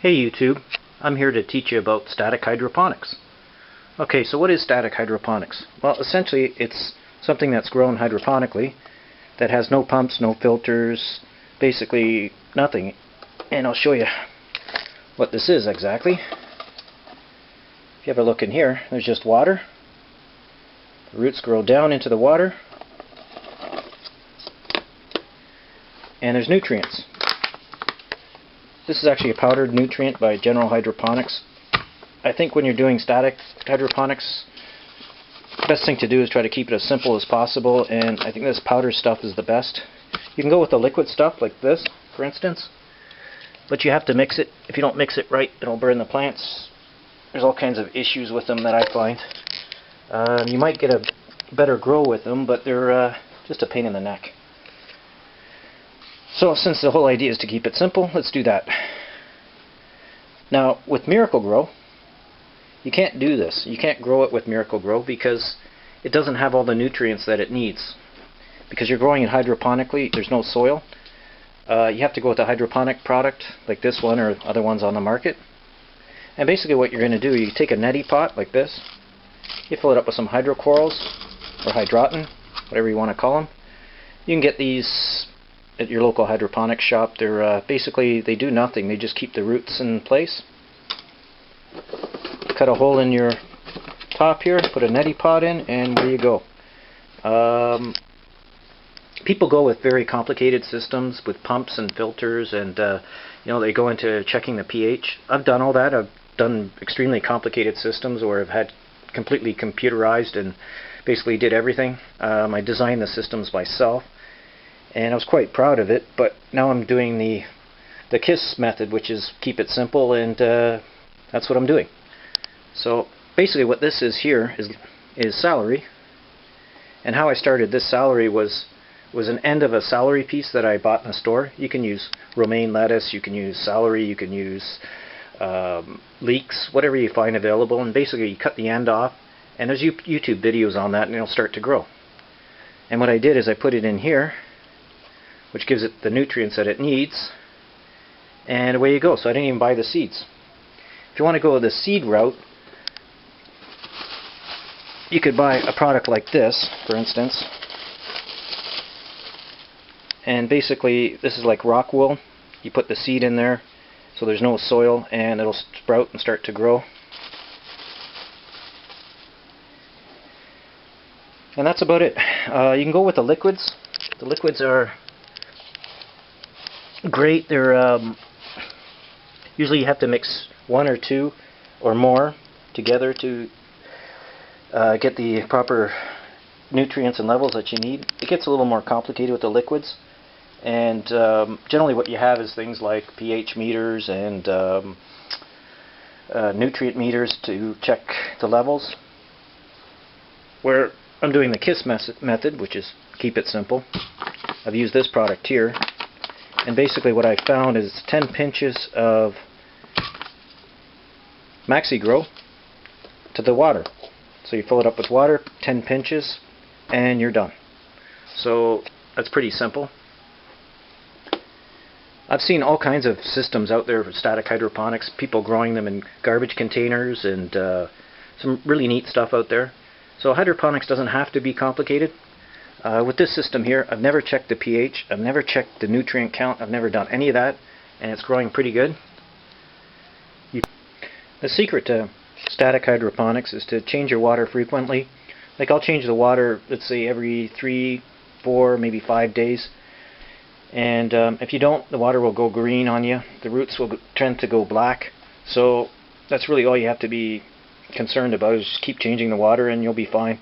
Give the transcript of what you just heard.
Hey YouTube, I'm here to teach you about static hydroponics. Okay, so what is static hydroponics? Well, essentially it's something that's grown hydroponically that has no pumps, no filters, basically nothing. And I'll show you what this is exactly. If you have a look in here, there's just water. The roots grow down into the water. And there's nutrients. This is actually a powdered nutrient by General Hydroponics. I think when you're doing static hydroponics, the best thing to do is try to keep it as simple as possible, and I think this powder stuff is the best. You can go with the liquid stuff like this, for instance, but you have to mix it. If you don't mix it right, it'll burn the plants. There's all kinds of issues with them that I find. You might get a better grow with them, but they're just a pain in the neck. So since the whole idea is to keep it simple, let's do that. Now with Miracle-Gro, you can't do this. You can't grow it with Miracle-Gro because it doesn't have all the nutrients that it needs. Because you're growing it hydroponically, there's no soil. You have to go with a hydroponic product like this one or other ones on the market. And basically what you're going to do, you take a neti pot like this, you fill it up with some hydrocorals or hydroton, whatever you want to call them. You can get these at your local hydroponics shop. They're basically, they do nothing. They just keep the roots in place. Cut a hole in your top here, put a neti pot in, and there you go. People go with very complicated systems with pumps and filters, and they go into checking the pH. I've done all that. I've done extremely complicated systems where I've had completely computerized and basically did everything. I designed the systems myself, and I was quite proud of it, but now I'm doing the KISS method, which is keep it simple, and that's what I'm doing. So basically what this is here is celery, and how I started this celery was an end of a celery piece that I bought in a store. You can use romaine lettuce, you can use celery, you can use leeks, whatever you find available, and basically you cut the end off, and there's YouTube videos on that, and it'll start to grow. And what I did is I put it in here, which gives it the nutrients that it needs, and away you go. So I didn't even buy the seeds. If you want to go the seed route, you could buy a product like this, for instance, and basically this is like rock wool. You put the seed in there so there's no soil, and it'll sprout and start to grow. And that's about it. You can go with the liquids. The liquids are great. They're usually you have to mix one or two or more together to get the proper nutrients and levels that you need. It gets a little more complicated with the liquids, and generally what you have is things like pH meters and nutrient meters to check the levels. Where I'm doing the KISS method, which is keep it simple, I've used this product here, and basically what I found is 10 pinches of Miracle-Gro to the water. So you fill it up with water, 10 pinches, and you're done. So that's pretty simple. I've seen all kinds of systems out there for static hydroponics, people growing them in garbage containers, and some really neat stuff out there. So hydroponics doesn't have to be complicated. With this system here, I've never checked the pH, I've never checked the nutrient count, I've never done any of that, and it's growing pretty good. The secret to static hydroponics is to change your water frequently. Like I'll change the water, let's say every 3, 4, maybe 5 days. And if you don't, the water will go green on you. The roots will tend to go black. So that's really all you have to be concerned about, is just keep changing the water and you'll be fine.